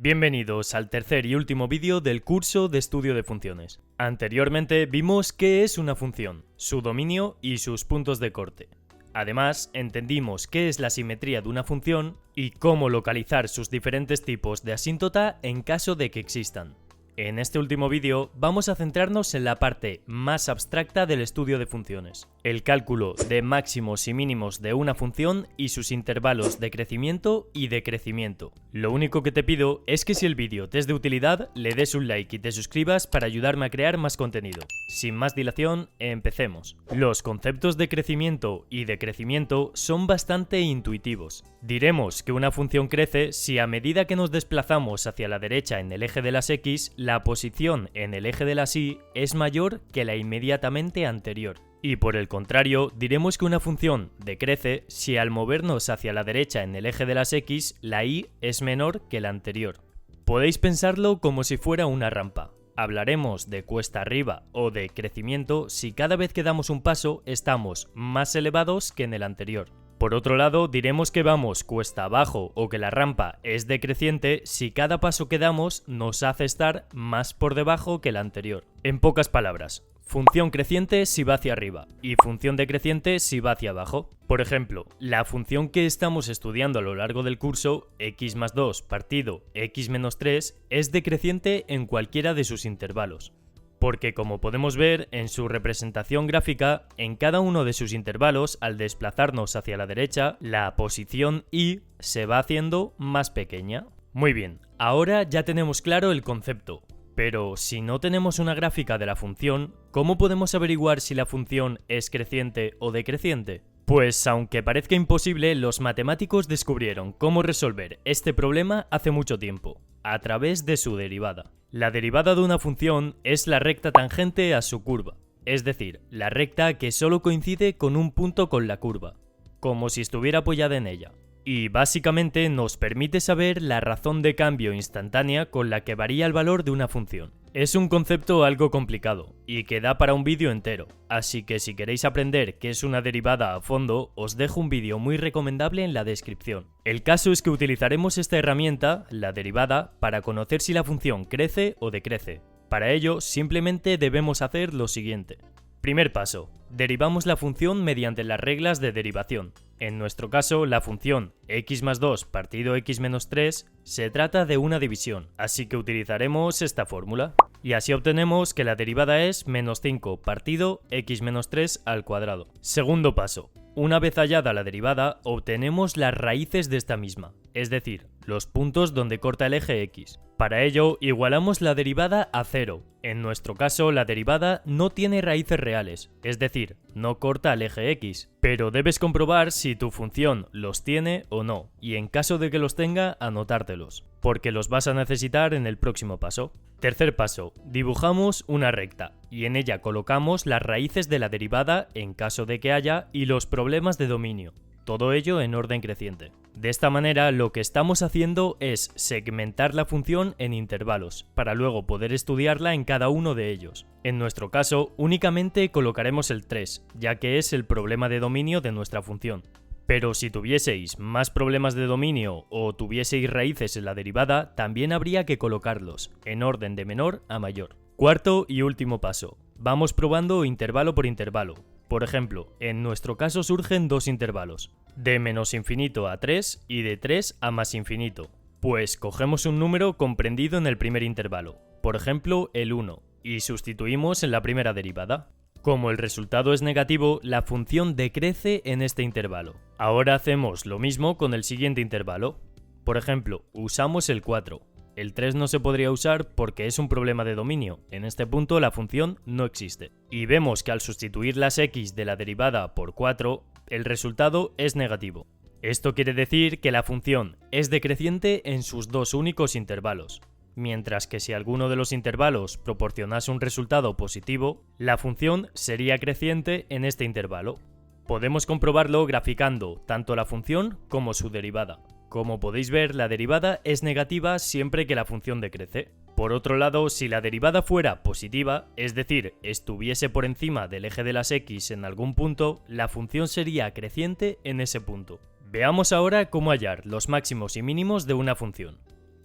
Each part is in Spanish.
Bienvenidos al tercer y último vídeo del curso de estudio de funciones. Anteriormente vimos qué es una función, su dominio y sus puntos de corte. Además, entendimos qué es la simetría de una función y cómo localizar sus diferentes tipos de asíntota en caso de que existan. En este último vídeo vamos a centrarnos en la parte más abstracta del estudio de funciones, el cálculo de máximos y mínimos de una función y sus intervalos de crecimiento y decrecimiento. Lo único que te pido es que si el vídeo te es de utilidad, le des un like y te suscribas para ayudarme a crear más contenido. Sin más dilación, empecemos. Los conceptos de crecimiento y decrecimiento son bastante intuitivos. Diremos que una función crece si a medida que nos desplazamos hacia la derecha en el eje de las X, la posición en el eje de las Y es mayor que la inmediatamente anterior. Y por el contrario, diremos que una función decrece si al movernos hacia la derecha en el eje de las X, la Y es menor que la anterior. Podéis pensarlo como si fuera una rampa. Hablaremos de cuesta arriba o de crecimiento si cada vez que damos un paso estamos más elevados que en el anterior. Por otro lado, diremos que vamos cuesta abajo o que la rampa es decreciente si cada paso que damos nos hace estar más por debajo que el anterior. En pocas palabras, función creciente si va hacia arriba y función decreciente si va hacia abajo. Por ejemplo, la función que estamos estudiando a lo largo del curso, x más 2 partido x menos 3, es decreciente en cualquiera de sus intervalos. Porque como podemos ver en su representación gráfica, en cada uno de sus intervalos, al desplazarnos hacia la derecha, la posición y se va haciendo más pequeña. Muy bien, ahora ya tenemos claro el concepto. Pero si no tenemos una gráfica de la función, ¿cómo podemos averiguar si la función es creciente o decreciente? Pues aunque parezca imposible, los matemáticos descubrieron cómo resolver este problema hace mucho tiempo, a través de su derivada. La derivada de una función es la recta tangente a su curva, es decir, la recta que solo coincide con un punto con la curva, como si estuviera apoyada en ella. Y básicamente nos permite saber la razón de cambio instantánea con la que varía el valor de una función. Es un concepto algo complicado y que da para un vídeo entero, así que si queréis aprender qué es una derivada a fondo, os dejo un vídeo muy recomendable en la descripción. El caso es que utilizaremos esta herramienta, la derivada, para conocer si la función crece o decrece. Para ello, simplemente debemos hacer lo siguiente. Primer paso. Derivamos la función mediante las reglas de derivación. En nuestro caso, la función x más 2 partido x menos 3 se trata de una división, así que utilizaremos esta fórmula. Y así obtenemos que la derivada es menos 5 partido x menos 3 al cuadrado. Segundo paso. Una vez hallada la derivada, obtenemos las raíces de esta misma, es decir, los puntos donde corta el eje x. Para ello, igualamos la derivada a 0. En nuestro caso, la derivada no tiene raíces reales, es decir, no corta el eje x, pero debes comprobar si tu función los tiene o no, y en caso de que los tenga, anotártelos, porque los vas a necesitar en el próximo paso. Tercer paso, dibujamos una recta, y en ella colocamos las raíces de la derivada en caso de que haya y los problemas de dominio. Todo ello en orden creciente. De esta manera, lo que estamos haciendo es segmentar la función en intervalos, para luego poder estudiarla en cada uno de ellos. En nuestro caso, únicamente colocaremos el 3, ya que es el problema de dominio de nuestra función. Pero si tuvieseis más problemas de dominio o tuvieseis raíces en la derivada, también habría que colocarlos, en orden de menor a mayor. Cuarto y último paso. Vamos probando intervalo por intervalo. Por ejemplo, en nuestro caso surgen dos intervalos, de menos infinito a 3 y de 3 a más infinito. Pues cogemos un número comprendido en el primer intervalo, por ejemplo el 1, y sustituimos en la primera derivada. Como el resultado es negativo, la función decrece en este intervalo. Ahora hacemos lo mismo con el siguiente intervalo. Por ejemplo, usamos el 4. El 3 no se podría usar porque es un problema de dominio, en este punto la función no existe. Y vemos que al sustituir las x de la derivada por 4, el resultado es negativo. Esto quiere decir que la función es decreciente en sus dos únicos intervalos, mientras que si alguno de los intervalos proporcionase un resultado positivo, la función sería creciente en este intervalo. Podemos comprobarlo graficando tanto la función como su derivada. Como podéis ver, la derivada es negativa siempre que la función decrece. Por otro lado, si la derivada fuera positiva, es decir, estuviese por encima del eje de las x en algún punto, la función sería creciente en ese punto. Veamos ahora cómo hallar los máximos y mínimos de una función.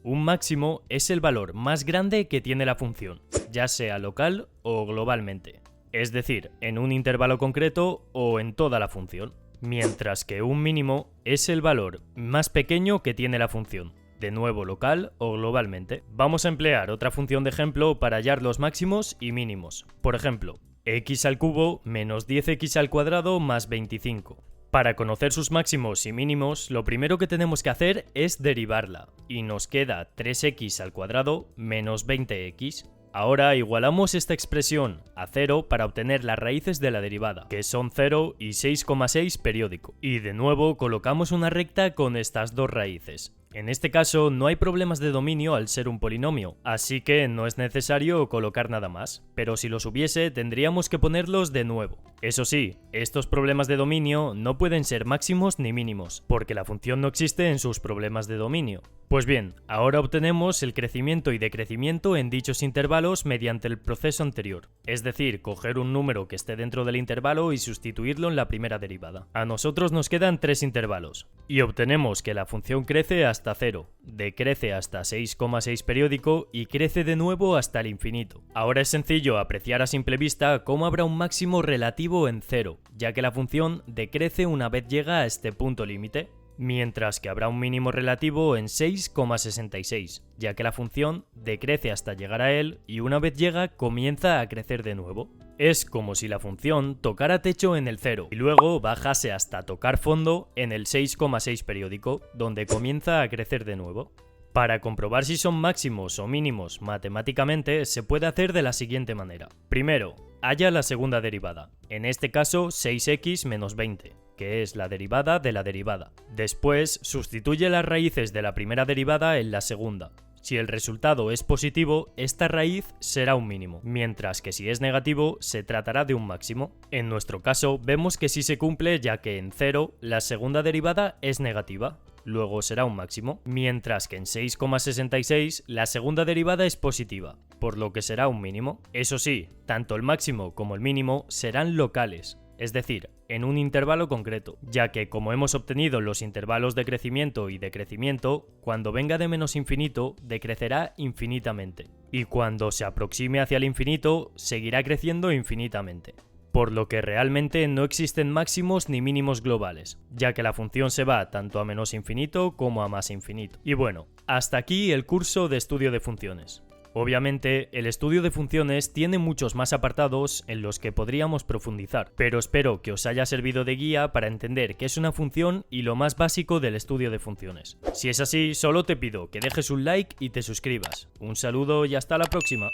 Un máximo es el valor más grande que tiene la función, ya sea local o globalmente, es decir, en un intervalo concreto o en toda la función, mientras que un mínimo es el valor más pequeño que tiene la función, de nuevo local o globalmente. Vamos a emplear otra función de ejemplo para hallar los máximos y mínimos. Por ejemplo, x al cubo menos 10x al cuadrado más 25. Para conocer sus máximos y mínimos, lo primero que tenemos que hacer es derivarla, y nos queda 3x al cuadrado menos 20x. Ahora igualamos esta expresión a 0 para obtener las raíces de la derivada, que son 0 y 6,6 periódico. Y de nuevo colocamos una recta con estas dos raíces. En este caso no hay problemas de dominio al ser un polinomio, así que no es necesario colocar nada más, pero si los hubiese tendríamos que ponerlos de nuevo. Eso sí, estos problemas de dominio no pueden ser máximos ni mínimos, porque la función no existe en sus problemas de dominio. Pues bien, ahora obtenemos el crecimiento y decrecimiento en dichos intervalos mediante el proceso anterior, es decir, coger un número que esté dentro del intervalo y sustituirlo en la primera derivada. A nosotros nos quedan 3 intervalos, y obtenemos que la función crece hasta 0, decrece hasta 6,6 periódico y crece de nuevo hasta el infinito. Ahora es sencillo apreciar a simple vista cómo habrá un máximo relativo en 0, ya que la función decrece una vez llega a este punto límite, mientras que habrá un mínimo relativo en 6,66, ya que la función decrece hasta llegar a él y una vez llega comienza a crecer de nuevo. Es como si la función tocara techo en el 0 y luego bajase hasta tocar fondo en el 6,6 periódico, donde comienza a crecer de nuevo. Para comprobar si son máximos o mínimos matemáticamente se puede hacer de la siguiente manera. Primero, halla la segunda derivada, en este caso 6x menos 20. Que es la derivada de la derivada. Después, sustituye las raíces de la primera derivada en la segunda. Si el resultado es positivo, esta raíz será un mínimo, mientras que si es negativo, se tratará de un máximo. En nuestro caso, vemos que sí se cumple ya que en 0 la segunda derivada es negativa, luego será un máximo, mientras que en 6,66 la segunda derivada es positiva, por lo que será un mínimo. Eso sí, tanto el máximo como el mínimo serán locales, es decir, en un intervalo concreto, ya que como hemos obtenido los intervalos de crecimiento y decrecimiento, cuando venga de menos infinito, decrecerá infinitamente, y cuando se aproxime hacia el infinito, seguirá creciendo infinitamente. Por lo que realmente no existen máximos ni mínimos globales, ya que la función se va tanto a menos infinito como a más infinito. Y bueno, hasta aquí el curso de estudio de funciones. Obviamente, el estudio de funciones tiene muchos más apartados en los que podríamos profundizar, pero espero que os haya servido de guía para entender qué es una función y lo más básico del estudio de funciones. Si es así, solo te pido que dejes un like y te suscribas. Un saludo y hasta la próxima.